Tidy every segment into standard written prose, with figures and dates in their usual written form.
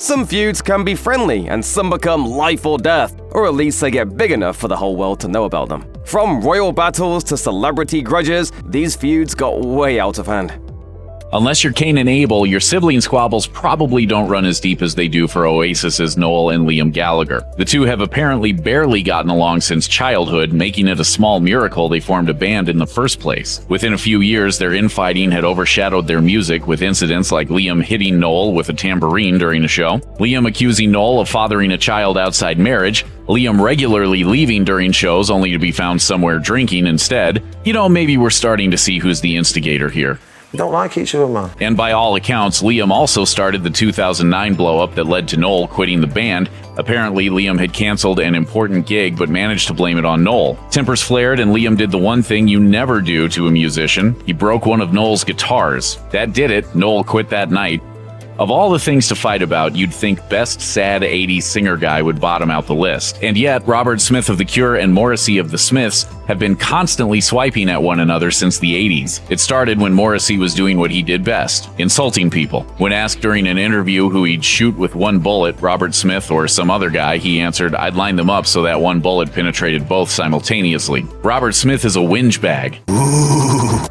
Some feuds can be friendly, and some become life or death, or at least they get big enough for the whole world to know about them. From royal battles to celebrity grudges, these feuds got way out of hand. Unless you're Cain and Abel, your sibling squabbles probably don't run as deep as they do for Oasis's Noel and Liam Gallagher. The two have apparently barely gotten along since childhood, making it a small miracle they formed a band in the first place. Within a few years, their infighting had overshadowed their music, with incidents like Liam hitting Noel with a tambourine during a show, Liam accusing Noel of fathering a child outside marriage, Liam regularly leaving during shows only to be found somewhere drinking instead. Maybe we're starting to see who's the instigator here. We don't like each other, man. And by all accounts, Liam also started the 2009 blow-up that led to Noel quitting the band. Apparently, Liam had canceled an important gig but managed to blame it on Noel. Tempers flared and Liam did the one thing you never do to a musician. He broke one of Noel's guitars. That did it. Noel quit that night. Of all the things to fight about, you'd think best sad 80s singer guy would bottom out the list. And yet, Robert Smith of The Cure and Morrissey of The Smiths have been constantly swiping at one another since the 80s. It started when Morrissey was doing what he did best, insulting people. When asked during an interview who he'd shoot with one bullet, Robert Smith or some other guy, he answered, "I'd line them up so that one bullet penetrated both simultaneously." Robert Smith is a whinge bag.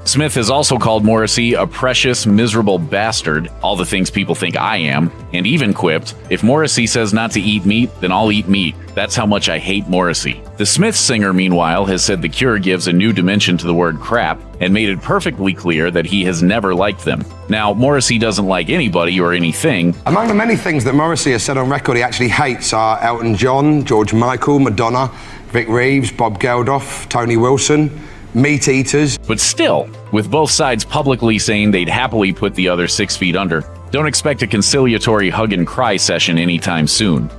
Smith has also called Morrissey a precious, miserable bastard, all the things people think I am, and even quipped, "If Morrissey says not to eat meat, then I'll eat meat. That's how much I hate Morrissey." The Smiths singer, meanwhile, has said The Cure gives a new dimension to the word crap and made it perfectly clear that he has never liked them. Now, Morrissey doesn't like anybody or anything. Among the many things that Morrissey has said on record he actually hates are Elton John, George Michael, Madonna, Vic Reeves, Bob Geldof, Tony Wilson, meat eaters. But still, with both sides publicly saying they'd happily put the other 6 feet under, don't expect a conciliatory hug and cry session anytime soon.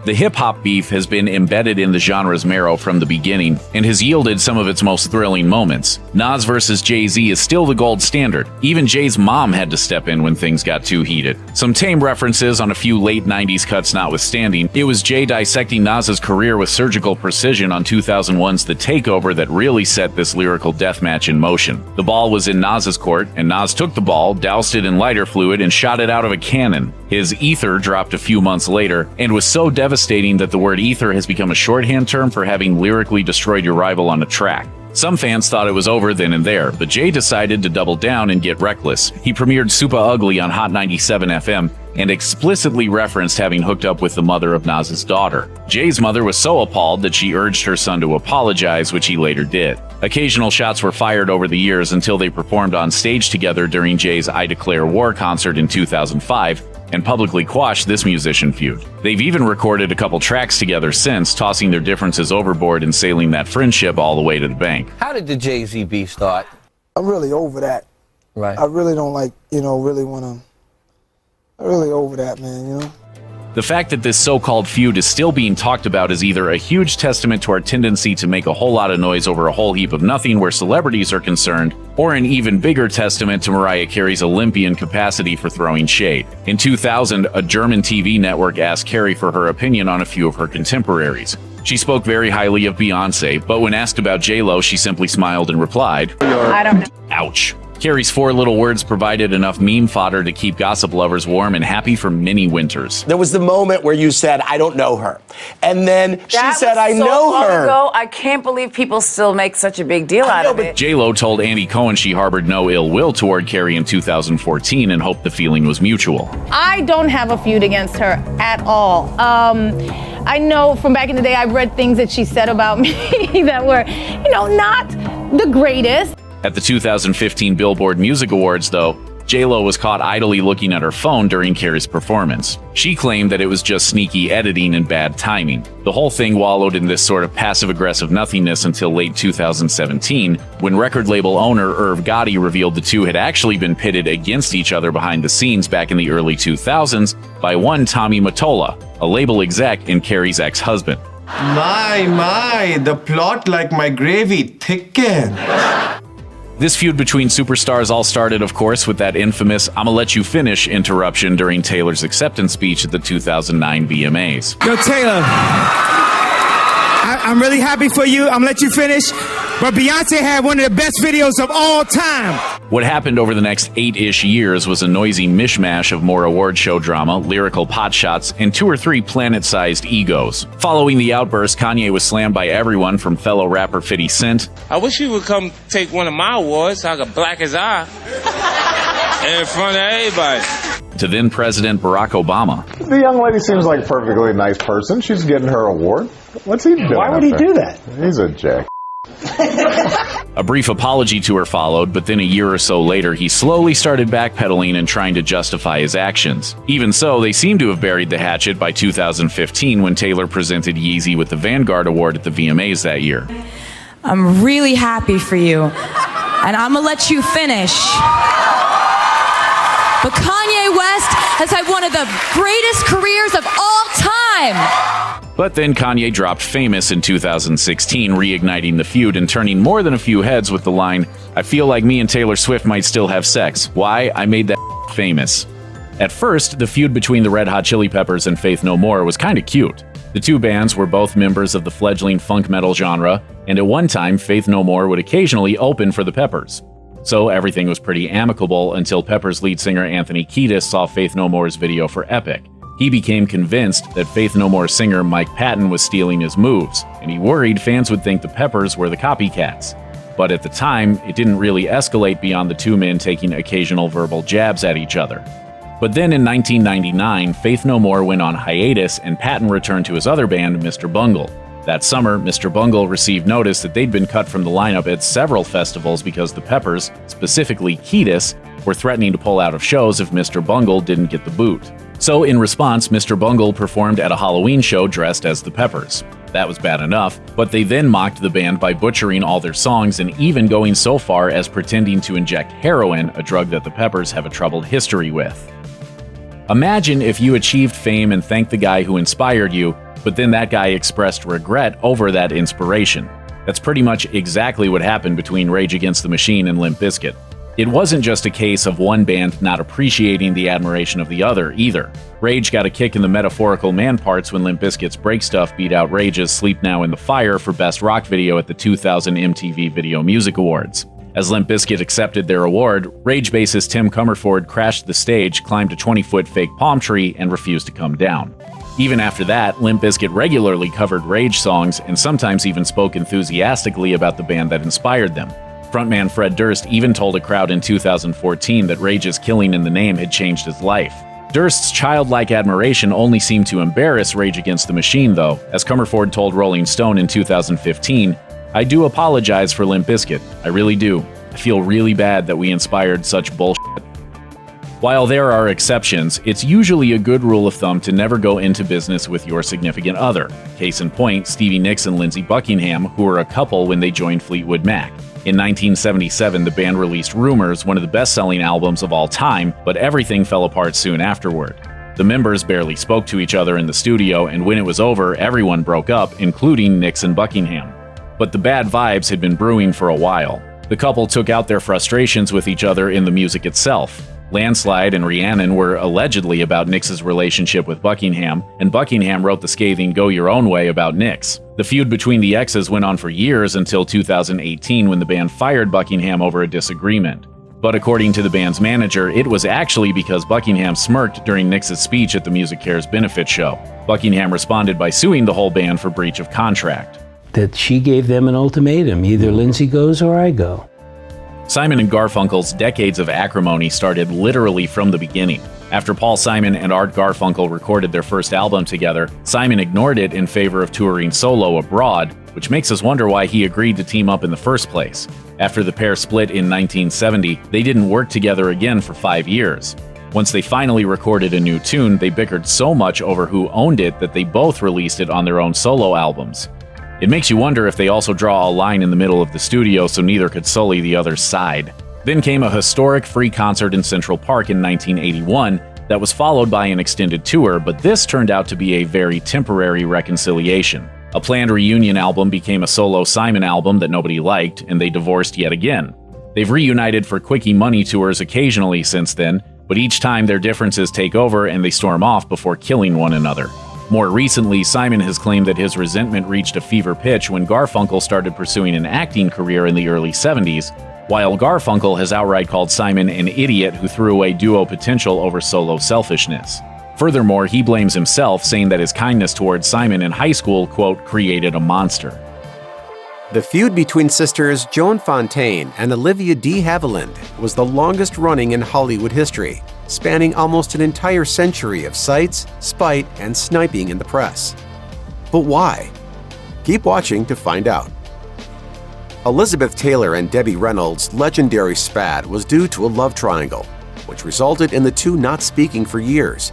The hip-hop beef has been embedded in the genre's marrow from the beginning and has yielded some of its most thrilling moments. Nas versus Jay-Z is still the gold standard. Even Jay's mom had to step in when things got too heated. Some tame references on a few late 90s cuts notwithstanding, it was Jay dissecting Nas's career with surgical precision on 2001's The Takeover that really set this lyrical deathmatch in motion. The ball was in Nas's court, and Nas took the ball, doused it in lighter fluid, and shot it out of a cannon. His ether dropped a few months later, and was so devastating that the word ether has become a shorthand term for having lyrically destroyed your rival on a track. Some fans thought it was over then and there, but Jay decided to double down and get reckless. He premiered Super Ugly on Hot 97 FM and explicitly referenced having hooked up with the mother of Nas's daughter. Jay's mother was so appalled that she urged her son to apologize, which he later did. Occasional shots were fired over the years until they performed on stage together during Jay's I Declare War concert in 2005, and publicly quashed this musician feud. They've even recorded a couple tracks together since, tossing their differences overboard and sailing that friendship all the way to the bank. How did the Jay-Z beef start? I'm really over that. Right. I really don't I really over that, man, The fact that this so-called feud is still being talked about is either a huge testament to our tendency to make a whole lot of noise over a whole heap of nothing where celebrities are concerned, or an even bigger testament to Mariah Carey's Olympian capacity for throwing shade. In 2000, a German TV network asked Carey for her opinion on a few of her contemporaries. She spoke very highly of Beyoncé, but when asked about J-Lo, she simply smiled and replied, "I don't know." Ouch. Carey's 4 little words provided enough meme fodder to keep gossip lovers warm and happy for many winters. There was the moment where you said, "I don't know her." And then she said, "I know her." Ago. I can't believe people still make such a big deal out of it. J-Lo told Andy Cohen she harbored no ill will toward Carey in 2014 and hoped the feeling was mutual. I don't have a feud against her at all. I know from back in the day, I've read things that she said about me that were, not the greatest. At the 2015 Billboard Music Awards, though, J-Lo was caught idly looking at her phone during Carey's performance. She claimed that it was just sneaky editing and bad timing. The whole thing wallowed in this sort of passive-aggressive nothingness until late 2017, when record label owner Irv Gotti revealed the two had actually been pitted against each other behind the scenes back in the early 2000s by one Tommy Mottola, a label exec and Carey's ex-husband. My, the plot like my gravy thicken. This feud between superstars all started, of course, with that infamous "I'ma let you finish" interruption during Taylor's acceptance speech at the 2009 VMAs. Yo, Taylor, I'm really happy for you. I'm gonna let you finish. But Beyonce had one of the best videos of all time. What happened over the next 8-ish years was a noisy mishmash of more award show drama, lyrical potshots, and 2 or 3 planet-sized egos. Following the outburst, Kanye was slammed by everyone from fellow rapper 50 Cent. I wish you would come take one of my awards so I could black his eye in front of everybody. To then President Barack Obama. The young lady seems like a perfectly nice person. She's getting her award. What's he doing? Why would he do that? He's a jack. A brief apology tour followed, but then a year or so later, he slowly started backpedaling and trying to justify his actions. Even so, they seem to have buried the hatchet by 2015 when Taylor presented Yeezy with the Vanguard Award at the VMAs that year. I'm really happy for you, and I'm gonna let you finish. But Kanye West has had one of the greatest careers of all time. But then Kanye dropped Famous in 2016, reigniting the feud and turning more than a few heads with the line, "I feel like me and Taylor Swift might still have sex. Why? I made that famous." At first, the feud between the Red Hot Chili Peppers and Faith No More was kinda cute. The two bands were both members of the fledgling funk metal genre, and at one time, Faith No More would occasionally open for the Peppers. So everything was pretty amicable until Peppers lead singer Anthony Kiedis saw Faith No More's video for Epic. He became convinced that Faith No More singer Mike Patton was stealing his moves, and he worried fans would think the Peppers were the copycats. But at the time, it didn't really escalate beyond the two men taking occasional verbal jabs at each other. But then in 1999, Faith No More went on hiatus and Patton returned to his other band, Mr. Bungle. That summer, Mr. Bungle received notice that they'd been cut from the lineup at several festivals because the Peppers, specifically Kiedis, were threatening to pull out of shows if Mr. Bungle didn't get the boot. So in response, Mr. Bungle performed at a Halloween show dressed as the Peppers. That was bad enough, but they then mocked the band by butchering all their songs and even going so far as pretending to inject heroin, a drug that the Peppers have a troubled history with. Imagine if you achieved fame and thanked the guy who inspired you, but then that guy expressed regret over that inspiration. That's pretty much exactly what happened between Rage Against the Machine and Limp Bizkit. It wasn't just a case of one band not appreciating the admiration of the other, either. Rage got a kick in the metaphorical man parts when Limp Bizkit's Break Stuff beat out Rage's Sleep Now in the Fire for Best Rock Video at the 2000 MTV Video Music Awards. As Limp Bizkit accepted their award, Rage bassist Tim Comerford crashed the stage, climbed a 20-foot fake palm tree, and refused to come down. Even after that, Limp Bizkit regularly covered Rage songs and sometimes even spoke enthusiastically about the band that inspired them. Frontman Fred Durst even told a crowd in 2014 that Rage's Killing in the Name had changed his life. Durst's childlike admiration only seemed to embarrass Rage Against the Machine, though. As Comerford told Rolling Stone in 2015, "I do apologize for Limp Bizkit. I really do. I feel really bad that we inspired such bullshit." While there are exceptions, it's usually a good rule of thumb to never go into business with your significant other. Case in point, Stevie Nicks and Lindsey Buckingham, who were a couple when they joined Fleetwood Mac. In 1977, the band released Rumors, one of the best-selling albums of all time, but everything fell apart soon afterward. The members barely spoke to each other in the studio, and when it was over, everyone broke up, including Nicks and Buckingham. But the bad vibes had been brewing for a while. The couple took out their frustrations with each other in the music itself. Landslide and Rhiannon were allegedly about Nicks' relationship with Buckingham, and Buckingham wrote the scathing Go Your Own Way about Nicks. The feud between the exes went on for years until 2018 when the band fired Buckingham over a disagreement. But according to the band's manager, it was actually because Buckingham smirked during Nicks' speech at the Music Cares benefit show. Buckingham responded by suing the whole band for breach of contract. That she gave them an ultimatum, either Lindsay goes or I go. Simon and Garfunkel's decades of acrimony started literally from the beginning. After Paul Simon and Art Garfunkel recorded their first album together, Simon ignored it in favor of touring solo abroad, which makes us wonder why he agreed to team up in the first place. After the pair split in 1970, they didn't work together again for 5 years. Once they finally recorded a new tune, they bickered so much over who owned it that they both released it on their own solo albums. It makes you wonder if they also draw a line in the middle of the studio so neither could sully the other's side. Then came a historic free concert in Central Park in 1981 that was followed by an extended tour, but this turned out to be a very temporary reconciliation. A planned reunion album became a solo Simon album that nobody liked, and they divorced yet again. They've reunited for quickie money tours occasionally since then, but each time their differences take over and they storm off before killing one another. More recently, Simon has claimed that his resentment reached a fever pitch when Garfunkel started pursuing an acting career in the early 70s, while Garfunkel has outright called Simon an idiot who threw away duo potential over solo selfishness. Furthermore, he blames himself, saying that his kindness towards Simon in high school, quote, created a monster. The feud between sisters Joan Fontaine and Olivia de Havilland was the longest running in Hollywood history, spanning almost an entire century of cites, spite, and sniping in the press. But why? Keep watching to find out. Elizabeth Taylor and Debbie Reynolds' legendary spat was due to a love triangle, which resulted in the two not speaking for years.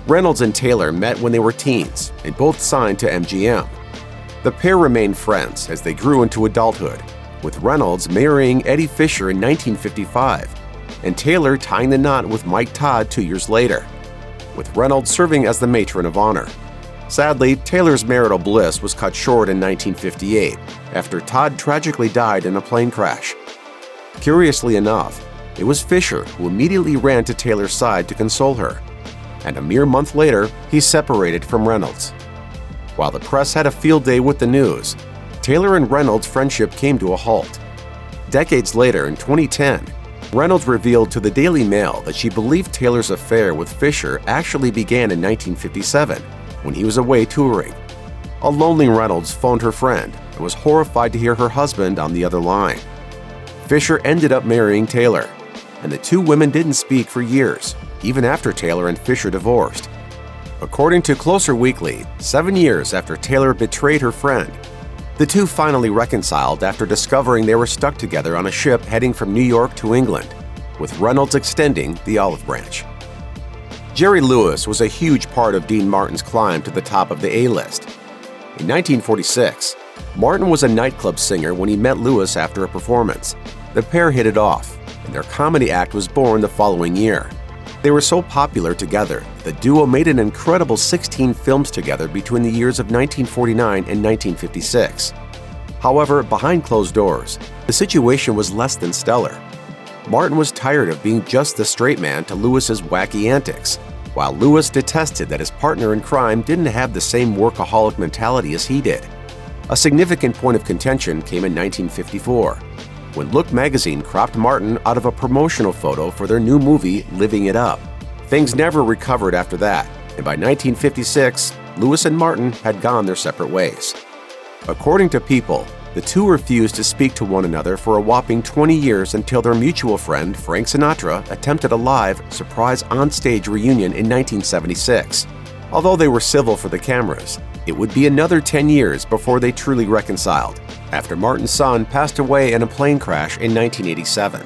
Reynolds and Taylor met when they were teens and both signed to MGM. The pair remained friends as they grew into adulthood, with Reynolds marrying Eddie Fisher in 1955 and Taylor tying the knot with Mike Todd 2 years later, with Reynolds serving as the matron of honor. Sadly, Taylor's marital bliss was cut short in 1958 after Todd tragically died in a plane crash. Curiously enough, it was Fisher who immediately ran to Taylor's side to console her, and a mere month later, he separated from Reynolds. While the press had a field day with the news, Taylor and Reynolds' friendship came to a halt. Decades later, in 2010, Reynolds revealed to the Daily Mail that she believed Taylor's affair with Fisher actually began in 1957, when he was away touring. A lonely Reynolds phoned her friend and was horrified to hear her husband on the other line. Fisher ended up marrying Taylor, and the two women didn't speak for years, even after Taylor and Fisher divorced. According to Closer Weekly, 7 years after Taylor betrayed her friend, the two finally reconciled after discovering they were stuck together on a ship heading from New York to England, with Reynolds extending the olive branch. Jerry Lewis was a huge part of Dean Martin's climb to the top of the A-list. In 1946, Martin was a nightclub singer when he met Lewis after a performance. The pair hit it off, and their comedy act was born the following year. They were so popular together, the duo made an incredible 16 films together between the years of 1949 and 1956. However, behind closed doors, the situation was less than stellar. Martin was tired of being just the straight man to Lewis's wacky antics, while Lewis detested that his partner in crime didn't have the same workaholic mentality as he did. A significant point of contention came in 1954, when Look magazine cropped Martin out of a promotional photo for their new movie, Living It Up. Things never recovered after that, and by 1956, Lewis and Martin had gone their separate ways. According to People, the two refused to speak to one another for a whopping 20 years until their mutual friend, Frank Sinatra, attempted a live, surprise on-stage reunion in 1976. Although they were civil for the cameras, it would be another 10 years before they truly reconciled, after Martin's son passed away in a plane crash in 1987.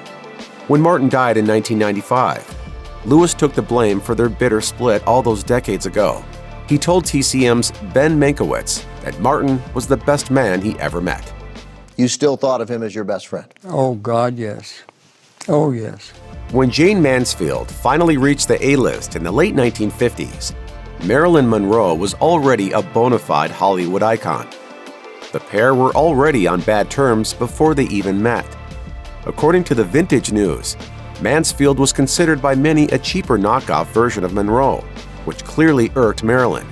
When Martin died in 1995, Lewis took the blame for their bitter split all those decades ago. He told TCM's Ben Mankiewicz that Martin was the best man he ever met. You still thought of him as your best friend? Oh, God, yes. Oh, yes. When Jane Mansfield finally reached the A-list in the late 1950s, Marilyn Monroe was already a bona fide Hollywood icon. The pair were already on bad terms before they even met. According to the Vintage News, Mansfield was considered by many a cheaper knockoff version of Monroe, which clearly irked Marilyn.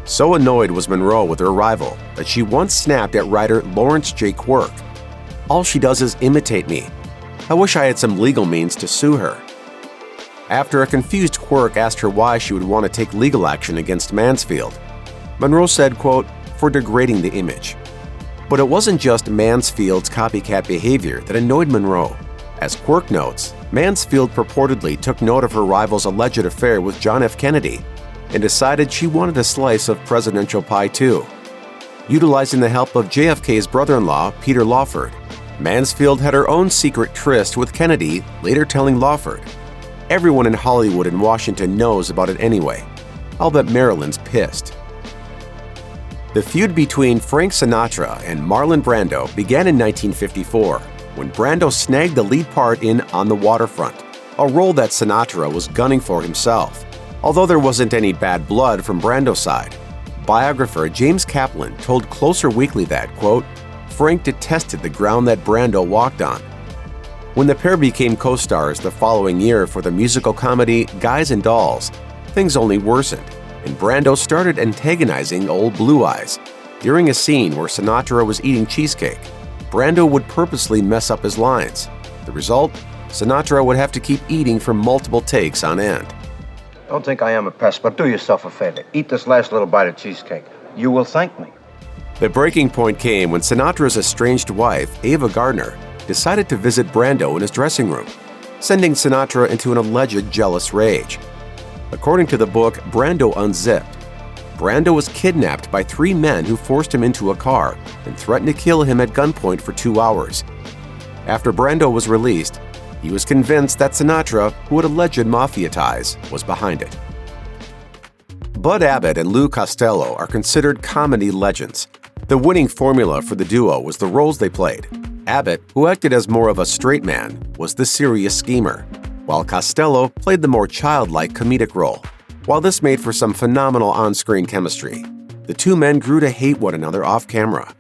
So annoyed was Monroe with her rival that she once snapped at writer Lawrence J. Quirk. "All she does is imitate me. I wish I had some legal means to sue her." After a confused Quirk asked her why she would want to take legal action against Mansfield, Monroe said, quote, "for degrading the image." But it wasn't just Mansfield's copycat behavior that annoyed Monroe. As Quirk notes, Mansfield purportedly took note of her rival's alleged affair with John F. Kennedy and decided she wanted a slice of presidential pie too. Utilizing the help of JFK's brother-in-law, Peter Lawford, Mansfield had her own secret tryst with Kennedy, later telling Lawford, "Everyone in Hollywood and Washington knows about it anyway. I'll bet Marilyn's pissed." The feud between Frank Sinatra and Marlon Brando began in 1954, when Brando snagged the lead part in On the Waterfront, a role that Sinatra was gunning for himself. Although there wasn't any bad blood from Brando's side, biographer James Kaplan told Closer Weekly that, quote, "Frank detested the ground that Brando walked on." When the pair became co-stars the following year for the musical comedy Guys and Dolls, things only worsened, and Brando started antagonizing Old Blue Eyes. During a scene where Sinatra was eating cheesecake, Brando would purposely mess up his lines, The result? Sinatra would have to keep eating for multiple takes on end. Don't think I am a pest, but do yourself a favor. Eat this last little bite of cheesecake. You will thank me. The breaking point came when Sinatra's estranged wife, Ava Gardner, decided to visit Brando in his dressing room, sending Sinatra into an alleged jealous rage. According to the book Brando Unzipped, Brando was kidnapped by 3 men who forced him into a car and threatened to kill him at gunpoint for 2 hours. After Brando was released, he was convinced that Sinatra, who had alleged mafia ties, was behind it. Bud Abbott and Lou Costello are considered comedy legends. The winning formula for the duo was the roles they played. Abbott, who acted as more of a straight man, was the serious schemer, while Costello played the more childlike comedic role. While this made for some phenomenal on-screen chemistry, the 2 men grew to hate one another off-camera.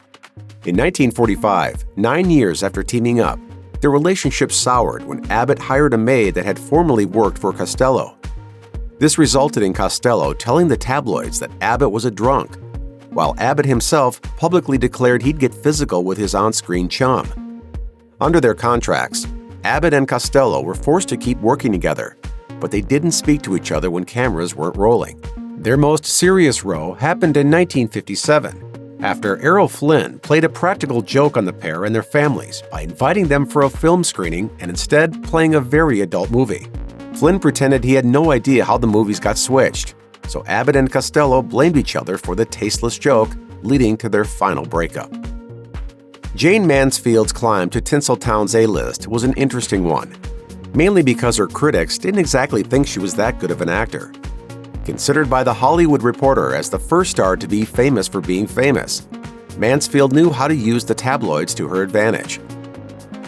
In 1945, 9 years after teaming up, their relationship soured when Abbott hired a maid that had formerly worked for Costello. This resulted in Costello telling the tabloids that Abbott was a drunk, while Abbott himself publicly declared he'd get physical with his on-screen chum. Under their contracts, Abbott and Costello were forced to keep working together, but they didn't speak to each other when cameras weren't rolling. Their most serious row happened in 1957, after Errol Flynn played a practical joke on the pair and their families by inviting them for a film screening and instead playing a very adult movie. Flynn pretended he had no idea how the movies got switched, so Abbott and Costello blamed each other for the tasteless joke, leading to their final breakup. Jane Mansfield's climb to Tinseltown's A-list was an interesting one, mainly because her critics didn't exactly think she was that good of an actor. Considered by The Hollywood Reporter as the first star to be famous for being famous, Mansfield knew how to use the tabloids to her advantage.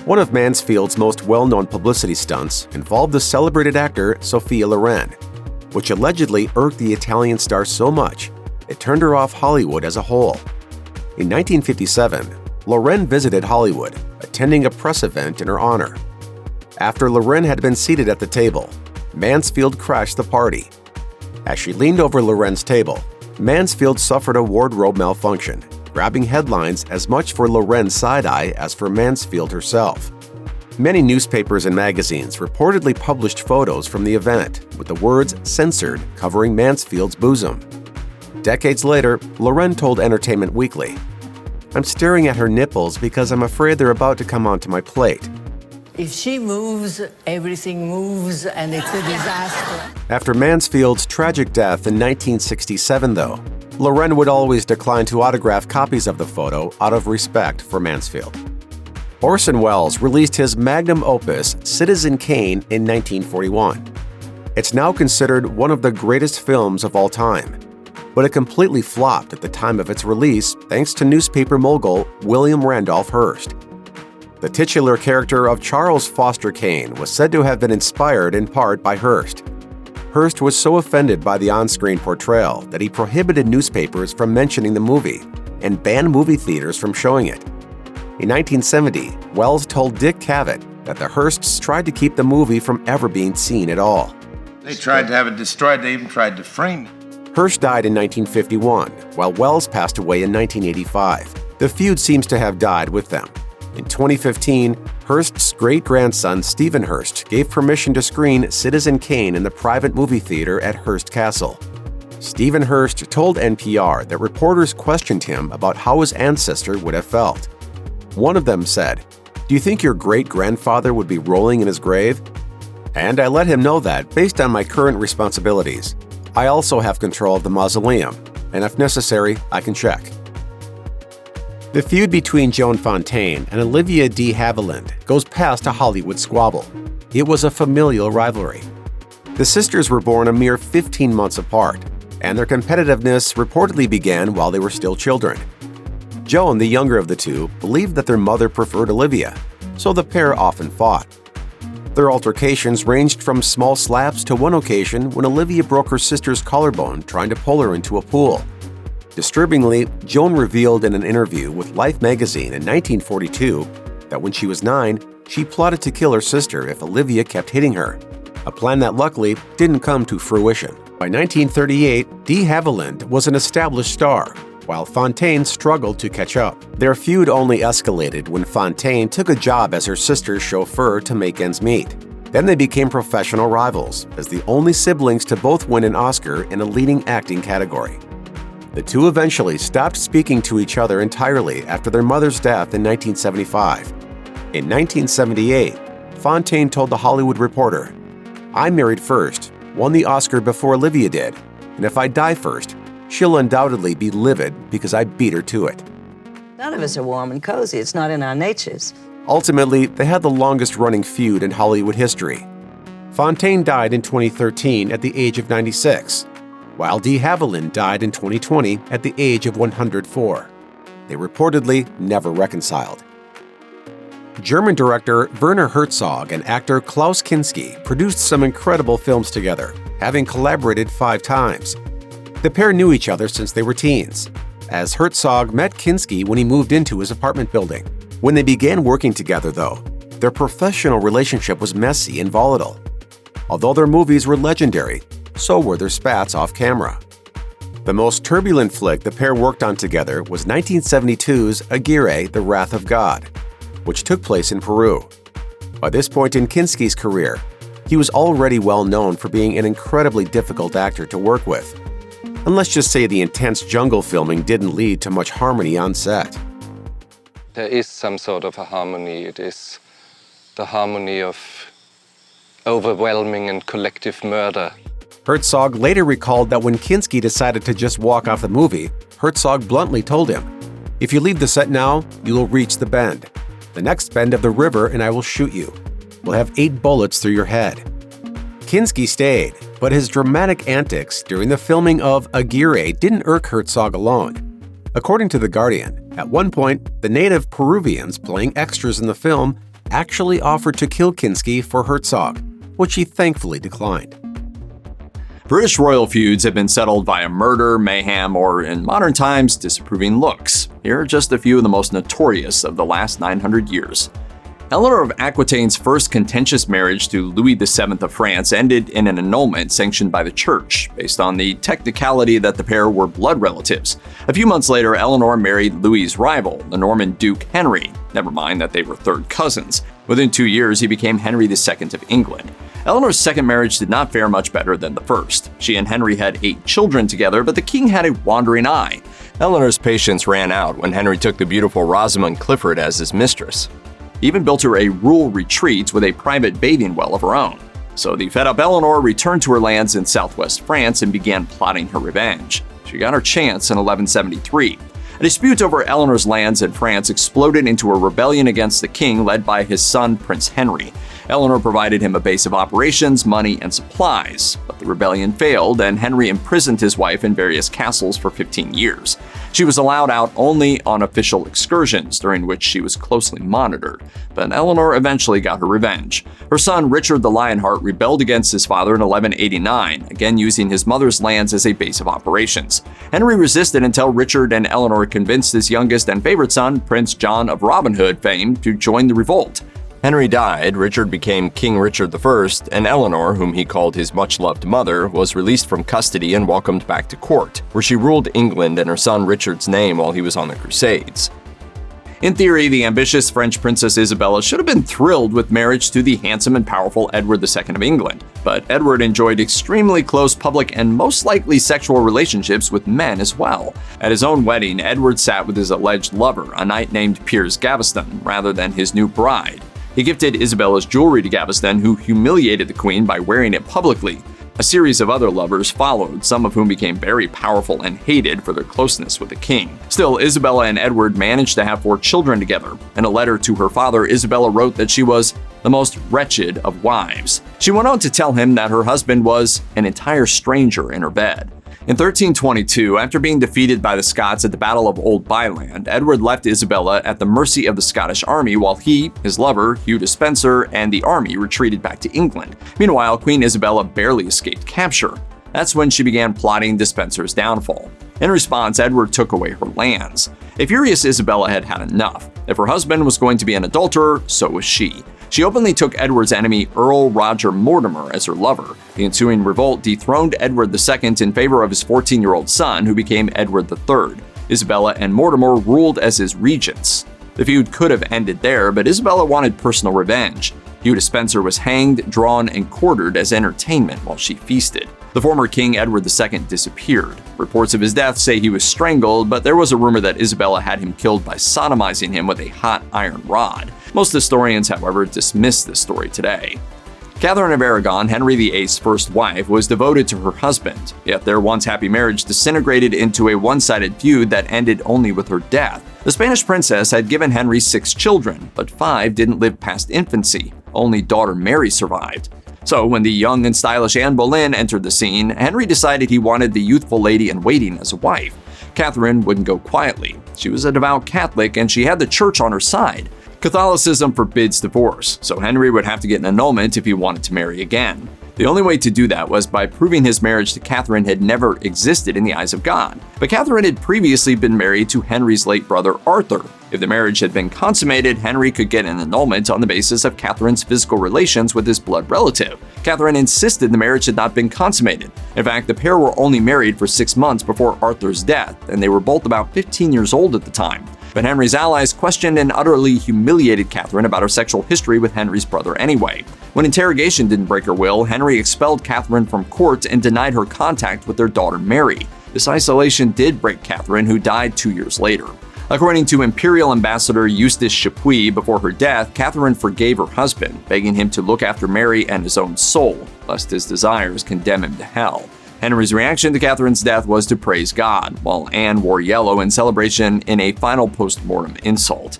One of Mansfield's most well-known publicity stunts involved the celebrated actor Sophia Loren, which allegedly irked the Italian star so much it turned her off Hollywood as a whole. In 1957, Loren visited Hollywood, attending a press event in her honor. After Loren had been seated at the table, Mansfield crashed the party. As she leaned over Loren's table, Mansfield suffered a wardrobe malfunction, grabbing headlines as much for Loren's side-eye as for Mansfield herself. Many newspapers and magazines reportedly published photos from the event with the words "censored" covering Mansfield's bosom. Decades later, Loren told Entertainment Weekly, "I'm staring at her nipples because I'm afraid they're about to come onto my plate." If she moves, everything moves, and it's a disaster. After Mansfield's tragic death in 1967, though, Loren would always decline to autograph copies of the photo out of respect for Mansfield. Orson Welles released his magnum opus, Citizen Kane, in 1941. It's now considered one of the greatest films of all time, but it completely flopped at the time of its release thanks to newspaper mogul William Randolph Hearst. The titular character of Charles Foster Kane was said to have been inspired in part by Hearst. Hearst was so offended by the on-screen portrayal that he prohibited newspapers from mentioning the movie and banned movie theaters from showing it. In 1970, Welles told Dick Cavett that the Hearsts tried to keep the movie from ever being seen at all. They tried to have it destroyed. They even tried to frame it. Hearst died in 1951, while Welles passed away in 1985. The feud seems to have died with them. In 2015, Hearst's great-grandson Stephen Hearst gave permission to screen Citizen Kane in the private movie theater at Hearst Castle. Stephen Hearst told NPR that reporters questioned him about how his ancestor would have felt. One of them said, "Do you think your great-grandfather would be rolling in his grave?" And I let him know that, based on my current responsibilities, I also have control of the mausoleum, and if necessary, I can check. The feud between Joan Fontaine and Olivia de Havilland goes past a Hollywood squabble. It was a familial rivalry. The sisters were born a mere 15 months apart, and their competitiveness reportedly began while they were still children. Joan, the younger of the two, believed that their mother preferred Olivia, so the pair often fought. Their altercations ranged from small slaps to one occasion when Olivia broke her sister's collarbone trying to pull her into a pool. Disturbingly, Joan revealed in an interview with Life magazine in 1942 that when she was 9, she plotted to kill her sister if Olivia kept hitting her, a plan that luckily didn't come to fruition. By 1938, de Havilland was an established star, while Fontaine struggled to catch up. Their feud only escalated when Fontaine took a job as her sister's chauffeur to make ends meet. Then they became professional rivals, as the only siblings to both win an Oscar in a leading acting category. The two eventually stopped speaking to each other entirely after their mother's death in 1975. In 1978, Fontaine told The Hollywood Reporter, "I married first, won the Oscar before Olivia did, and if I die first, she'll undoubtedly be livid because I beat her to it." None of us are warm and cozy. It's not in our natures. Ultimately, they had the longest-running feud in Hollywood history. Fontaine died in 2013 at the age of 96, while de Havilland died in 2020 at the age of 104. They reportedly never reconciled. German director Werner Herzog and actor Klaus Kinski produced some incredible films together, having collaborated 5 times. The pair knew each other since they were teens, as Herzog met Kinski when he moved into his apartment building. When they began working together, though, their professional relationship was messy and volatile. Although their movies were legendary, so were their spats off camera. The most turbulent flick the pair worked on together was 1972's Aguirre, The Wrath of God, which took place in Peru. By this point in Kinski's career, he was already well known for being an incredibly difficult actor to work with. And let's just say the intense jungle filming didn't lead to much harmony on set. There is some sort of a harmony. It is the harmony of overwhelming and collective murder. Herzog later recalled that when Kinski decided to just walk off the movie, Herzog bluntly told him, "If you leave the set now, you will reach the bend. The next bend of the river and I will shoot you. We'll have 8 bullets through your head." Kinski stayed, but his dramatic antics during the filming of Aguirre didn't irk Herzog alone. According to The Guardian, at one point, the native Peruvians playing extras in the film actually offered to kill Kinski for Herzog, which he thankfully declined. British royal feuds have been settled via murder, mayhem, or, in modern times, disapproving looks. Here are just a few of the most notorious of the last 900 years. Eleanor of Aquitaine's first contentious marriage to Louis VII of France ended in an annulment sanctioned by the church, based on the technicality that the pair were blood relatives. A few months later, Eleanor married Louis's rival, the Norman Duke Henry, never mind that they were third cousins. Within 2 years, he became Henry II of England. Eleanor's second marriage did not fare much better than the first. She and Henry had 8 children together, but the king had a wandering eye. Eleanor's patience ran out when Henry took the beautiful Rosamund Clifford as his mistress. He even built her a rural retreat with a private bathing well of her own. So the fed-up Eleanor returned to her lands in southwest France and began plotting her revenge. She got her chance in 1173. A dispute over Eleanor's lands in France exploded into a rebellion against the king led by his son, Prince Henry. Eleanor provided him a base of operations, money, and supplies, but the rebellion failed and Henry imprisoned his wife in various castles for 15 years. She was allowed out only on official excursions, during which she was closely monitored, but Eleanor eventually got her revenge. Her son, Richard the Lionheart, rebelled against his father in 1189, again using his mother's lands as a base of operations. Henry resisted until Richard and Eleanor convinced his youngest and favorite son, Prince John of Robin Hood fame, to join the revolt. Henry died, Richard became King Richard I, and Eleanor, whom he called his much-loved mother, was released from custody and welcomed back to court, where she ruled England in her son Richard's name while he was on the Crusades. In theory, the ambitious French Princess Isabella should have been thrilled with marriage to the handsome and powerful Edward II of England, but Edward enjoyed extremely close public and most likely sexual relationships with men as well. At his own wedding, Edward sat with his alleged lover, a knight named Piers Gaveston, rather than his new bride. He gifted Isabella's jewelry to Gaveston, who humiliated the queen by wearing it publicly. A series of other lovers followed, some of whom became very powerful and hated for their closeness with the king. Still, Isabella and Edward managed to have 4 children together. In a letter to her father, Isabella wrote that she was the most wretched of wives. She went on to tell him that her husband was an entire stranger in her bed. In 1322, after being defeated by the Scots at the Battle of Old Byland, Edward left Isabella at the mercy of the Scottish army while he, his lover, Hugh Despenser, and the army retreated back to England. Meanwhile, Queen Isabella barely escaped capture. That's when she began plotting Despenser's downfall. In response, Edward took away her lands. A furious Isabella had had enough. If her husband was going to be an adulterer, so was she. She openly took Edward's enemy, Earl Roger Mortimer, as her lover. The ensuing revolt dethroned Edward II in favor of his 14-year-old son, who became Edward III. Isabella and Mortimer ruled as his regents. The feud could have ended there, but Isabella wanted personal revenge. Hugh Despenser was hanged, drawn, and quartered as entertainment while she feasted. The former King Edward II disappeared. Reports of his death say he was strangled, but there was a rumor that Isabella had him killed by sodomizing him with a hot iron rod. Most historians, however, dismiss this story today. Catherine of Aragon, Henry VIII's first wife, was devoted to her husband, yet their once happy marriage disintegrated into a one-sided feud that ended only with her death. The Spanish princess had given Henry 6 children, but 5 didn't live past infancy. Only daughter Mary survived. So when the young and stylish Anne Boleyn entered the scene, Henry decided he wanted the youthful lady-in-waiting as a wife. Catherine wouldn't go quietly. She was a devout Catholic and she had the church on her side. Catholicism forbids divorce, so Henry would have to get an annulment if he wanted to marry again. The only way to do that was by proving his marriage to Catherine had never existed in the eyes of God. But Catherine had previously been married to Henry's late brother Arthur. If the marriage had been consummated, Henry could get an annulment on the basis of Catherine's physical relations with his blood relative. Catherine insisted the marriage had not been consummated. In fact, the pair were only married for 6 months before Arthur's death, and they were both about 15 years old at the time. But Henry's allies questioned and utterly humiliated Catherine about her sexual history with Henry's brother anyway. When interrogation didn't break her will, Henry expelled Catherine from court and denied her contact with their daughter Mary. This isolation did break Catherine, who died 2 years later. According to Imperial Ambassador Eustace Chapuis, before her death, Catherine forgave her husband, begging him to look after Mary and his own soul, lest his desires condemn him to hell. Henry's reaction to Catherine's death was to praise God, while Anne wore yellow in celebration in a final post-mortem insult.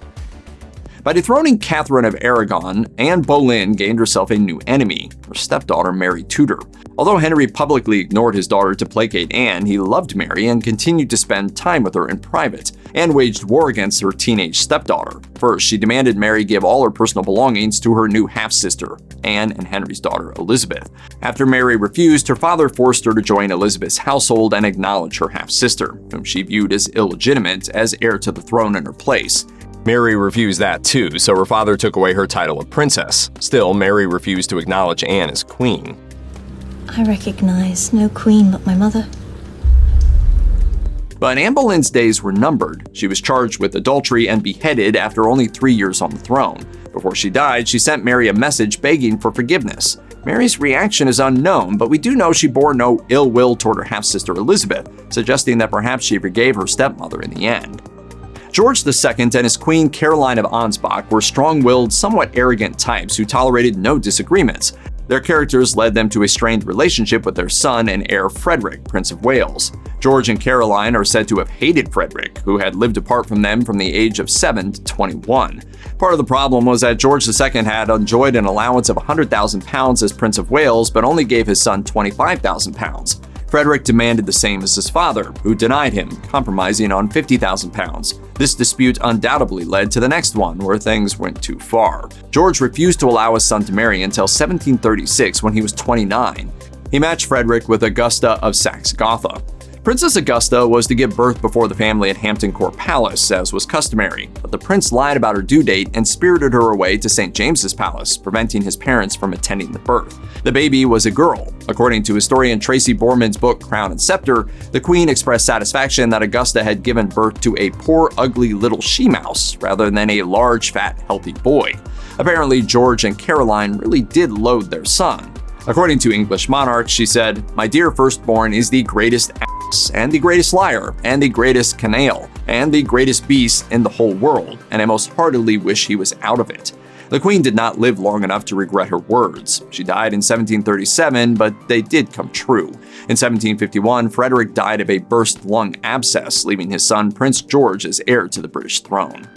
By dethroning Catherine of Aragon, Anne Boleyn gained herself a new enemy, her stepdaughter Mary Tudor. Although Henry publicly ignored his daughter to placate Anne, he loved Mary and continued to spend time with her in private. Anne waged war against her teenage stepdaughter. First, she demanded Mary give all her personal belongings to her new half-sister, Anne and Henry's daughter Elizabeth. After Mary refused, her father forced her to join Elizabeth's household and acknowledge her half-sister, whom she viewed as illegitimate, as heir to the throne in her place. Mary refused that too, so her father took away her title of princess. Still, Mary refused to acknowledge Anne as queen. I recognize no queen but my mother. But Anne Boleyn's days were numbered. She was charged with adultery and beheaded after only 3 years on the throne. Before she died, she sent Mary a message begging for forgiveness. Mary's reaction is unknown, but we do know she bore no ill will toward her half-sister Elizabeth, suggesting that perhaps she forgave her stepmother in the end. George II and his queen Caroline of Ansbach were strong-willed, somewhat arrogant types who tolerated no disagreements. Their characters led them to a strained relationship with their son and heir Frederick, Prince of Wales. George and Caroline are said to have hated Frederick, who had lived apart from them from the age of 7 to 21. Part of the problem was that George II had enjoyed an allowance of £100,000 as Prince of Wales, but only gave his son £25,000. Frederick demanded the same as his father, who denied him, compromising on £50,000. This dispute undoubtedly led to the next one, where things went too far. George refused to allow his son to marry until 1736, when he was 29. He matched Frederick with Augusta of Saxe-Gotha. Princess Augusta was to give birth before the family at Hampton Court Palace, as was customary, but the prince lied about her due date and spirited her away to St. James's Palace, preventing his parents from attending the birth. The baby was a girl. According to historian Tracy Borman's book Crown and Scepter, the queen expressed satisfaction that Augusta had given birth to a poor, ugly little she-mouse rather than a large, fat, healthy boy. Apparently, George and Caroline really did loathe their son. According to English Monarch, she said, "My dear firstborn is the greatest ass, and the greatest liar, and the greatest canaille, and the greatest beast in the whole world, and I most heartily wish he was out of it." The queen did not live long enough to regret her words. She died in 1737, but they did come true. In 1751, Frederick died of a burst lung abscess, leaving his son Prince George as heir to the British throne.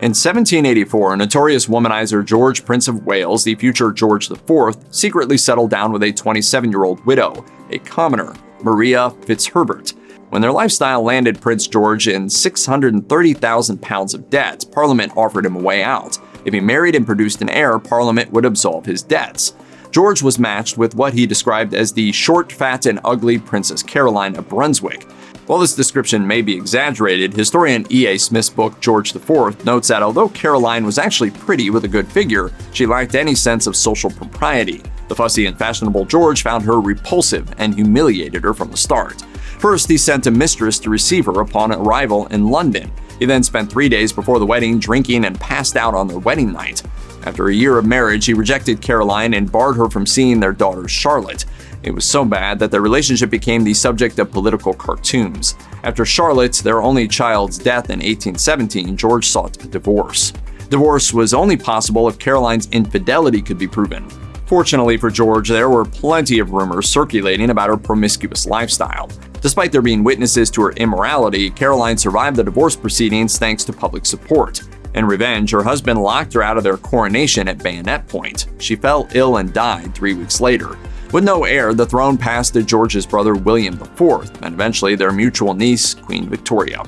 In 1784, notorious womanizer George, Prince of Wales, the future George IV, secretly settled down with a 27-year-old widow, a commoner, Maria Fitzherbert. When their lifestyle landed Prince George in £630,000 of debt, Parliament offered him a way out. If he married and produced an heir, Parliament would absolve his debts. George was matched with what he described as the short, fat, and ugly Princess Caroline of Brunswick. While this description may be exaggerated, historian E.A. Smith's book George IV notes that although Caroline was actually pretty with a good figure, she lacked any sense of social propriety. The fussy and fashionable George found her repulsive and humiliated her from the start. First, he sent a mistress to receive her upon arrival in London. He then spent 3 days before the wedding drinking and passed out on their wedding night. After a year of marriage, he rejected Caroline and barred her from seeing their daughter Charlotte. It was so bad that their relationship became the subject of political cartoons. After Charlotte, their only child's death in 1817, George sought a divorce. Divorce was only possible if Caroline's infidelity could be proven. Fortunately for George, there were plenty of rumors circulating about her promiscuous lifestyle. Despite there being witnesses to her immorality, Caroline survived the divorce proceedings thanks to public support. In revenge, her husband locked her out of their coronation at bayonet point. She fell ill and died 3 weeks later. With no heir, the throne passed to George's brother William IV, and eventually their mutual niece, Queen Victoria.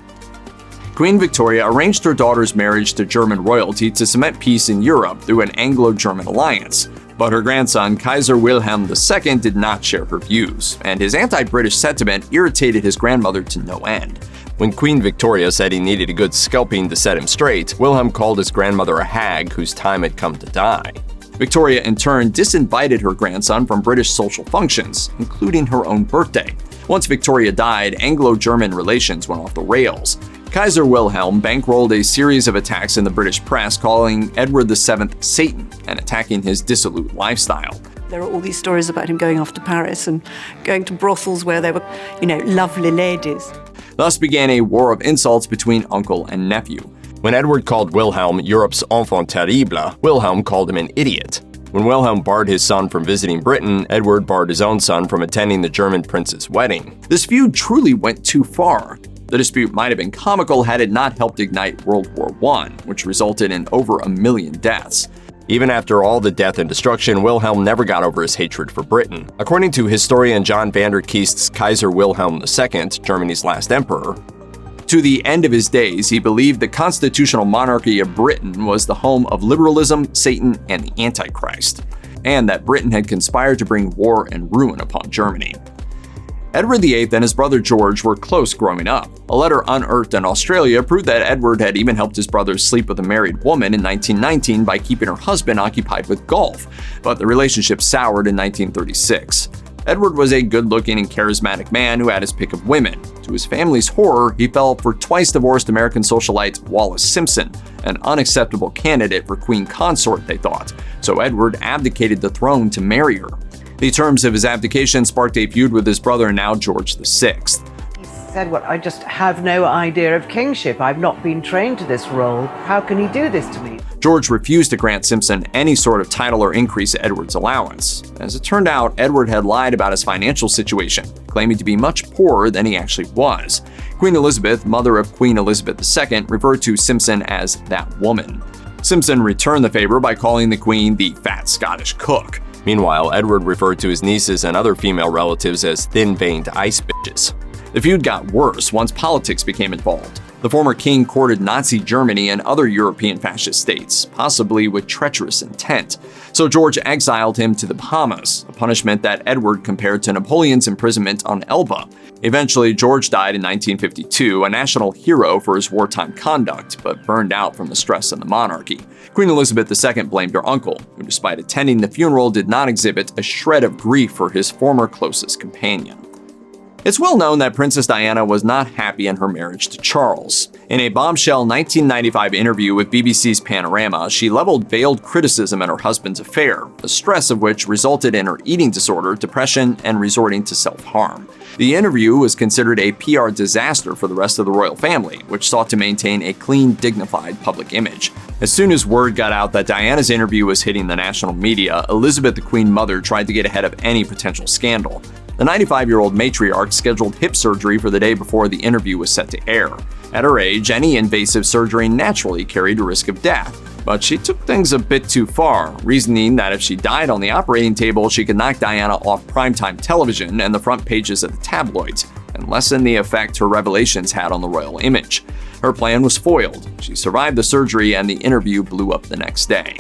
Queen Victoria arranged her daughter's marriage to German royalty to cement peace in Europe through an Anglo-German alliance. But her grandson, Kaiser Wilhelm II, did not share her views, and his anti-British sentiment irritated his grandmother to no end. When Queen Victoria said he needed a good scalping to set him straight, Wilhelm called his grandmother a hag whose time had come to die. Victoria, in turn, disinvited her grandson from British social functions, including her own birthday. Once Victoria died, Anglo-German relations went off the rails. Kaiser Wilhelm bankrolled a series of attacks in the British press, calling Edward VII Satan and attacking his dissolute lifestyle. There are all these stories about him going off to Paris and going to brothels where there were, lovely ladies. Thus began a war of insults between uncle and nephew. When Edward called Wilhelm Europe's enfant terrible, Wilhelm called him an idiot. When Wilhelm barred his son from visiting Britain, Edward barred his own son from attending the German prince's wedding. This feud truly went too far. The dispute might have been comical had it not helped ignite World War I, which resulted in over 1 million deaths. Even after all the death and destruction, Wilhelm never got over his hatred for Britain. According to historian John van der Kiest's Kaiser Wilhelm II, Germany's last emperor, to the end of his days, he believed the constitutional monarchy of Britain was the home of liberalism, Satan, and the Antichrist, and that Britain had conspired to bring war and ruin upon Germany. Edward VIII and his brother George were close growing up. A letter unearthed in Australia proved that Edward had even helped his brother sleep with a married woman in 1919 by keeping her husband occupied with golf, but the relationship soured in 1936. Edward was a good-looking and charismatic man who had his pick of women. To his family's horror, he fell for twice-divorced American socialite Wallis Simpson, an unacceptable candidate for queen consort, they thought, so Edward abdicated the throne to marry her. The terms of his abdication sparked a feud with his brother, now George VI. He said, I just have no idea of kingship. I've not been trained to this role. How can he do this to me? George refused to grant Simpson any sort of title or increase to Edward's allowance. As it turned out, Edward had lied about his financial situation, claiming to be much poorer than he actually was. Queen Elizabeth, mother of Queen Elizabeth II, referred to Simpson as that woman. Simpson returned the favor by calling the Queen the fat Scottish cook. Meanwhile, Edward referred to his nieces and other female relatives as thin-veined ice bitches. The feud got worse once politics became involved. The former king courted Nazi Germany and other European fascist states, possibly with treacherous intent. So George exiled him to the Bahamas, a punishment that Edward compared to Napoleon's imprisonment on Elba. Eventually, George died in 1952, a national hero for his wartime conduct, but burned out from the stress of the monarchy. Queen Elizabeth II blamed her uncle, who despite attending the funeral did not exhibit a shred of grief for his former closest companion. It's well known that Princess Diana was not happy in her marriage to Charles. In a bombshell 1995 interview with BBC's Panorama, she leveled veiled criticism at her husband's affair, the stress of which resulted in her eating disorder, depression, and resorting to self-harm. The interview was considered a PR disaster for the rest of the royal family, which sought to maintain a clean, dignified public image. As soon as word got out that Diana's interview was hitting the national media, Elizabeth, the Queen Mother, tried to get ahead of any potential scandal. The 95-year-old matriarch scheduled hip surgery for the day before the interview was set to air. At her age, any invasive surgery naturally carried a risk of death, but she took things a bit too far, reasoning that if she died on the operating table, she could knock Diana off primetime television and the front pages of the tabloids, and lessen the effect her revelations had on the royal image. Her plan was foiled. She survived the surgery, and the interview blew up the next day.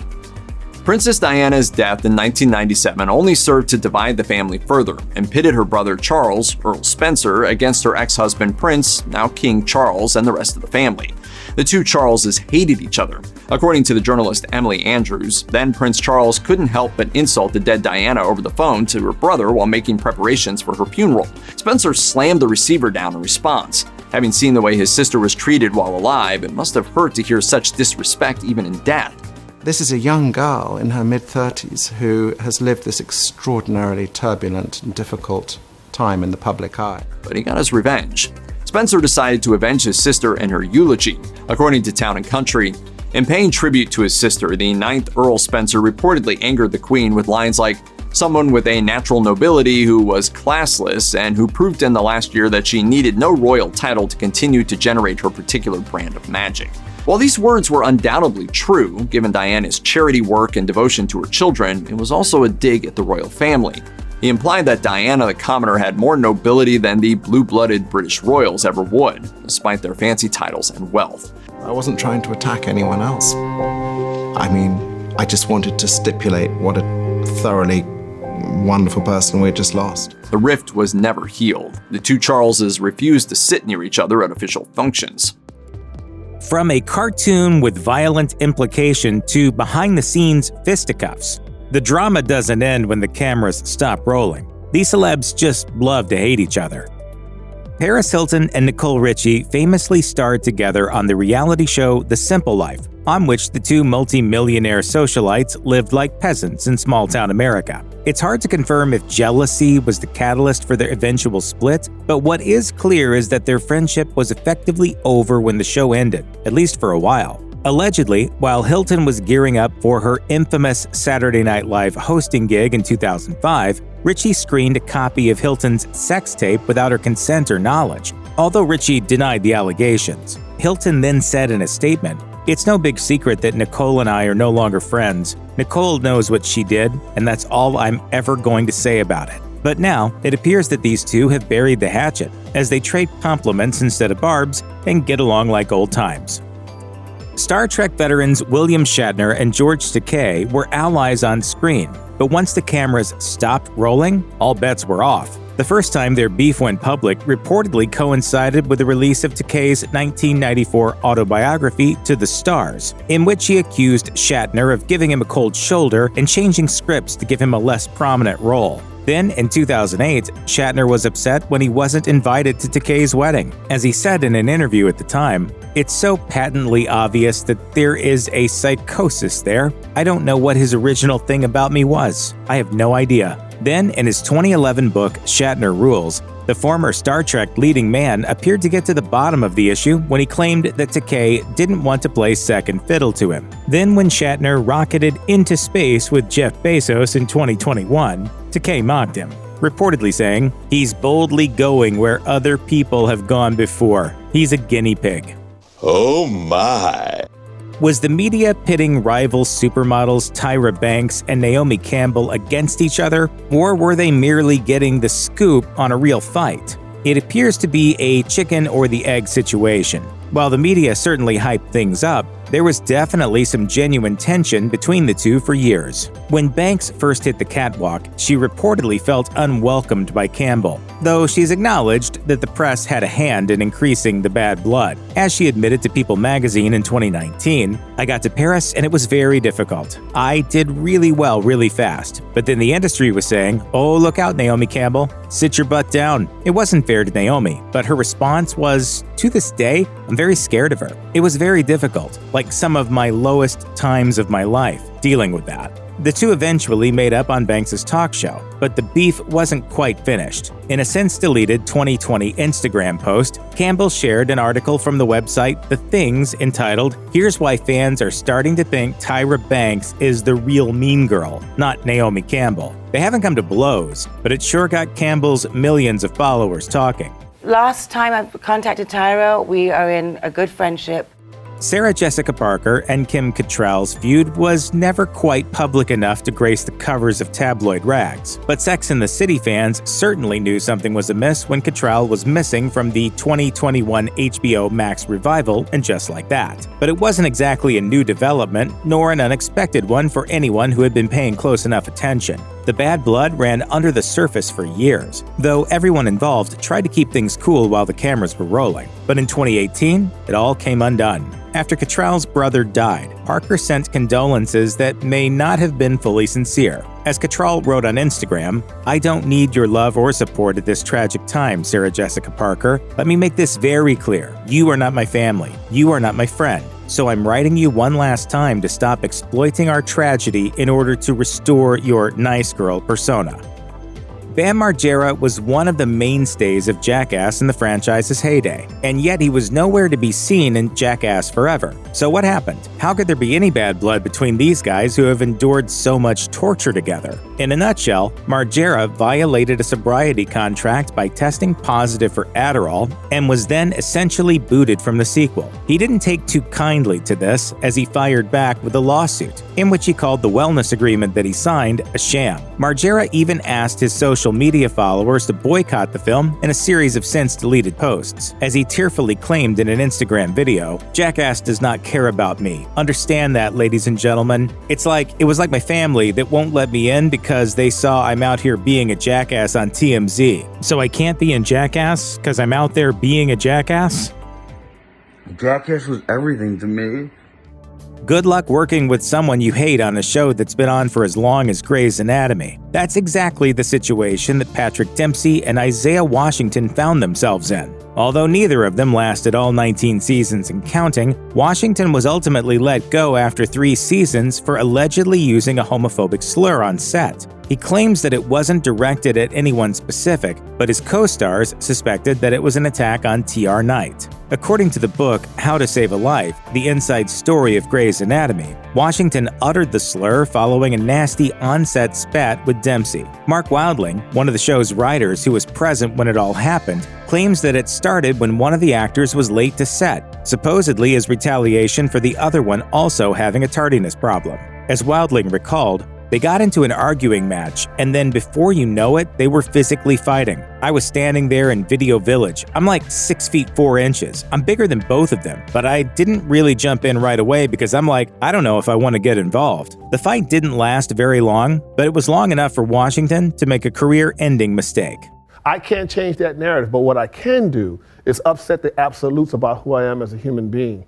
Princess Diana's death in 1997 only served to divide the family further and pitted her brother Charles, Earl Spencer, against her ex-husband Prince, now King Charles, and the rest of the family. The two Charleses hated each other. According to the journalist Emily Andrews, then Prince Charles couldn't help but insult the dead Diana over the phone to her brother while making preparations for her funeral. Spencer slammed the receiver down in response. Having seen the way his sister was treated while alive, it must have hurt to hear such disrespect even in death. This is a young girl in her mid-30s who has lived this extraordinarily turbulent and difficult time in the public eye. But he got his revenge. Spencer decided to avenge his sister in her eulogy. According to Town & Country, in paying tribute to his sister, the 9th Earl Spencer reportedly angered the Queen with lines like, "Someone with a natural nobility who was classless and who proved in the last year that she needed no royal title to continue to generate her particular brand of magic." While these words were undoubtedly true, given Diana's charity work and devotion to her children, it was also a dig at the royal family. He implied that Diana the Commoner had more nobility than the blue-blooded British royals ever would, despite their fancy titles and wealth. I wasn't trying to attack anyone else. I mean, I just wanted to stipulate what a thoroughly wonderful person we had just lost. The rift was never healed. The two Charleses refused to sit near each other at official functions. From a cartoon with violent implication to behind-the-scenes fisticuffs, the drama doesn't end when the cameras stop rolling. These celebs just love to hate each other. Paris Hilton and Nicole Richie famously starred together on the reality show The Simple Life, on which the two multi-millionaire socialites lived like peasants in small-town America. It's hard to confirm if jealousy was the catalyst for their eventual split, but what is clear is that their friendship was effectively over when the show ended, at least for a while. Allegedly, while Hilton was gearing up for her infamous Saturday Night Live hosting gig in 2005, Richie screened a copy of Hilton's sex tape without her consent or knowledge, although Richie denied the allegations. Hilton then said in a statement, "It's no big secret that Nicole and I are no longer friends. Nicole knows what she did, and that's all I'm ever going to say about it." But now, it appears that these two have buried the hatchet, as they trade compliments instead of barbs and get along like old times. Star Trek veterans William Shatner and George Takei were allies on screen, but once the cameras stopped rolling, all bets were off. The first time their beef went public reportedly coincided with the release of Takei's 1994 autobiography, To the Stars, in which he accused Shatner of giving him a cold shoulder and changing scripts to give him a less prominent role. Then, in 2008, Shatner was upset when he wasn't invited to Takei's wedding. As he said in an interview at the time, "It's so patently obvious that there is a psychosis there. I don't know what his original thing about me was. I have no idea." Then, in his 2011 book, Shatner Rules, the former Star Trek leading man appeared to get to the bottom of the issue when he claimed that Takei didn't want to play second fiddle to him. Then, when Shatner rocketed into space with Jeff Bezos in 2021, Takei mocked him, reportedly saying, "He's boldly going where other people have gone before. He's a guinea pig." Oh my! Was the media pitting rival supermodels Tyra Banks and Naomi Campbell against each other, or were they merely getting the scoop on a real fight? It appears to be a chicken or the egg situation. While the media certainly hyped things up, there was definitely some genuine tension between the two for years. When Banks first hit the catwalk, she reportedly felt unwelcomed by Campbell, though she's acknowledged that the press had a hand in increasing the bad blood. As she admitted to People magazine in 2019, "I got to Paris and it was very difficult. I did really well really fast, but then the industry was saying, 'Oh, look out, Naomi Campbell, sit your butt down.' It wasn't fair to Naomi, but her response was, 'To this day, I'm very scared of her. It was very difficult, like some of my lowest times of my life, dealing with that.'" The two eventually made up on Banks' talk show, but the beef wasn't quite finished. In a since-deleted 2020 Instagram post, Campbell shared an article from the website The Things entitled, "Here's Why Fans Are Starting to Think Tyra Banks is the Real Mean Girl, Not Naomi Campbell." They haven't come to blows, but it sure got Campbell's millions of followers talking. Last time I contacted Tyra, we are in a good friendship. Sarah Jessica Parker and Kim Cattrall's feud was never quite public enough to grace the covers of tabloid rags, but Sex and the City fans certainly knew something was amiss when Cattrall was missing from the 2021 HBO Max revival and Just Like That. But it wasn't exactly a new development, nor an unexpected one for anyone who had been paying close enough attention. The bad blood ran under the surface for years, though everyone involved tried to keep things cool while the cameras were rolling. But in 2018, it all came undone. After Cattrall's brother died, Parker sent condolences that may not have been fully sincere. As Cattrall wrote on Instagram, "I don't need your love or support at this tragic time, Sarah Jessica Parker. Let me make this very clear. You are not my family. You are not my friend. So I'm writing you one last time to stop exploiting our tragedy in order to restore your nice girl persona." Bam Margera was one of the mainstays of Jackass in the franchise's heyday, and yet he was nowhere to be seen in Jackass Forever. So what happened? How could there be any bad blood between these guys who have endured so much torture together? In a nutshell, Margera violated a sobriety contract by testing positive for Adderall and was then essentially booted from the sequel. He didn't take too kindly to this, as he fired back with a lawsuit, in which he called the wellness agreement that he signed a sham. Margera even asked his social media followers to boycott the film in a series of since-deleted posts. As he tearfully claimed in an Instagram video, "Jackass does not care about me. Understand that, ladies and gentlemen. It was like my family that won't let me in because they saw I'm out here being a jackass on TMZ. So I can't be in Jackass because I'm out there being a jackass?" Jackass was everything to me. Good luck working with someone you hate on a show that's been on for as long as Grey's Anatomy. That's exactly the situation that Patrick Dempsey and Isaiah Washington found themselves in. Although neither of them lasted all 19 seasons and counting, Washington was ultimately let go after 3 seasons for allegedly using a homophobic slur on set. He claims that it wasn't directed at anyone specific, but his co-stars suspected that it was an attack on TR Knight. According to the book How to Save a Life, the inside story of Grey's Anatomy, Washington uttered the slur following a nasty on-set spat with Dempsey. Mark Wildling, one of the show's writers who was present when it all happened, claims that it started when one of the actors was late to set, supposedly as retaliation for the other one also having a tardiness problem. As Wildling recalled, they got into an arguing match, and then before you know it, they were physically fighting. I was standing there in Video Village. I'm like 6 feet 4 inches. I'm bigger than both of them, but I didn't really jump in right away because I'm like, I don't know if I want to get involved. The fight didn't last very long, but it was long enough for Washington to make a career-ending mistake. I can't change that narrative, but what I can do is upset the absolutes about who I am as a human being.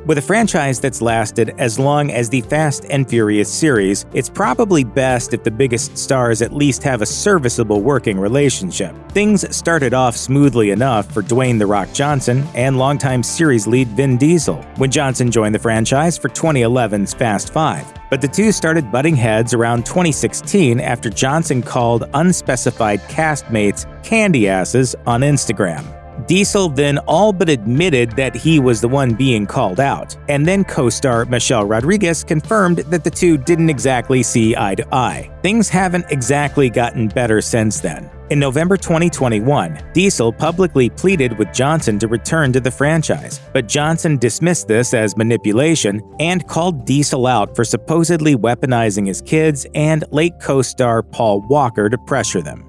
With a franchise that's lasted as long as the Fast and Furious series, it's probably best if the biggest stars at least have a serviceable working relationship. Things started off smoothly enough for Dwayne "The Rock" Johnson and longtime series lead Vin Diesel when Johnson joined the franchise for 2011's Fast 5. But the two started butting heads around 2016 after Johnson called unspecified castmates candy asses on Instagram. Diesel then all but admitted that he was the one being called out, and then co-star Michelle Rodriguez confirmed that the two didn't exactly see eye to eye. Things haven't exactly gotten better since then. In November 2021, Diesel publicly pleaded with Johnson to return to the franchise, but Johnson dismissed this as manipulation and called Diesel out for supposedly weaponizing his kids and late co-star Paul Walker to pressure them.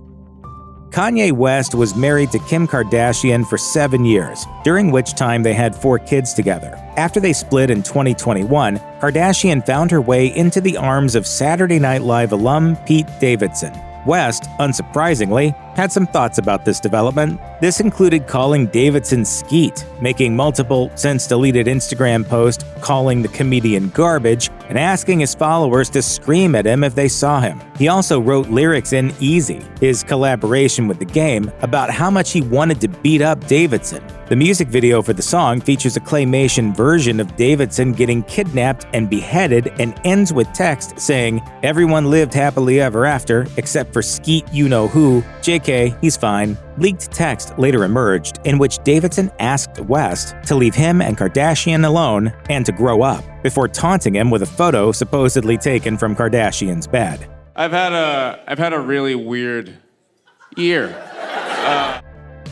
Kanye West was married to Kim Kardashian for 7 years, during which time they had 4 kids together. After they split in 2021, Kardashian found her way into the arms of Saturday Night Live alum Pete Davidson. West, unsurprisingly, had some thoughts about this development. This included calling Davidson Skeet, making multiple since-deleted Instagram posts calling the comedian garbage, and asking his followers to scream at him if they saw him. He also wrote lyrics in Easy, his collaboration with The Game, about how much he wanted to beat up Davidson. The music video for the song features a claymation version of Davidson getting kidnapped and beheaded and ends with text saying, "Everyone lived happily ever after, except for Skeet you-know-who, JK, he's fine." Leaked text later emerged in which Davidson asked West to leave him and Kardashian alone and to grow up, before taunting him with a photo supposedly taken from Kardashian's bed. I've had a really weird year.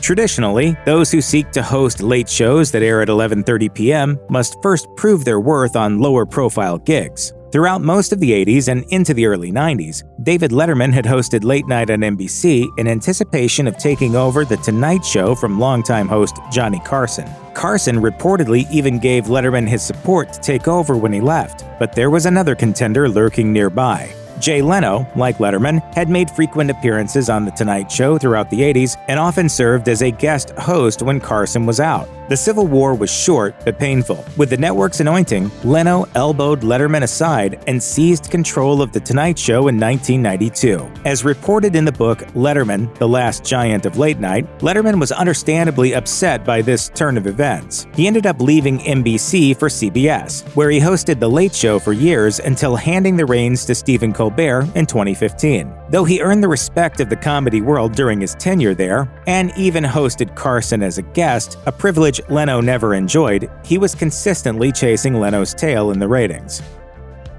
Traditionally, those who seek to host late shows that air at 11:30 p.m. must first prove their worth on lower-profile gigs. Throughout most of the 80s and into the early 90s, David Letterman had hosted Late Night on NBC in anticipation of taking over The Tonight Show from longtime host Johnny Carson. Carson reportedly even gave Letterman his support to take over when he left, but there was another contender lurking nearby. Jay Leno, like Letterman, had made frequent appearances on The Tonight Show throughout the 80s and often served as a guest host when Carson was out. The Civil War was short but painful. With the network's anointing, Leno elbowed Letterman aside and seized control of The Tonight Show in 1992. As reported in the book Letterman, The Last Giant of Late Night, Letterman was understandably upset by this turn of events. He ended up leaving NBC for CBS, where he hosted The Late Show for years until handing the reins to Stephen Colbert in 2015. Though he earned the respect of the comedy world during his tenure there, and even hosted Carson as a guest, a privilege Leno never enjoyed, he was consistently chasing Leno's tail in the ratings.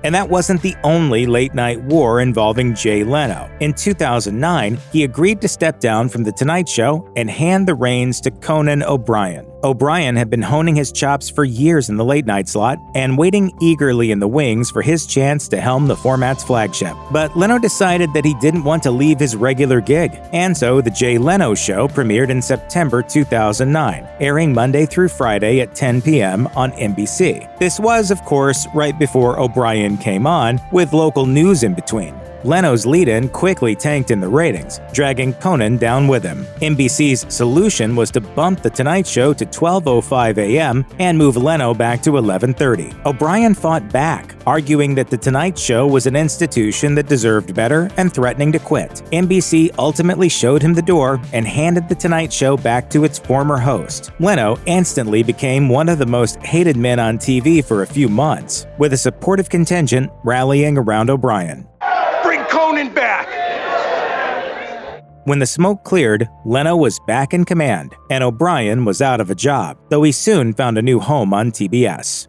And that wasn't the only late-night war involving Jay Leno. In 2009, he agreed to step down from The Tonight Show and hand the reins to Conan O'Brien. O'Brien had been honing his chops for years in the late-night slot and waiting eagerly in the wings for his chance to helm the format's flagship. But Leno decided that he didn't want to leave his regular gig, and so The Jay Leno Show premiered in September 2009, airing Monday through Friday at 10 p.m. on NBC. This was, of course, right before O'Brien came on, with local news in between. Leno's lead-in quickly tanked in the ratings, dragging Conan down with him. NBC's solution was to bump The Tonight Show to 12:05 a.m. and move Leno back to 11:30. O'Brien fought back, arguing that The Tonight Show was an institution that deserved better and threatening to quit. NBC ultimately showed him the door and handed The Tonight Show back to its former host. Leno instantly became one of the most hated men on TV for a few months, with a supportive contingent rallying around O'Brien. Bring Conan back! When the smoke cleared, Leno was back in command, and O'Brien was out of a job, though he soon found a new home on TBS.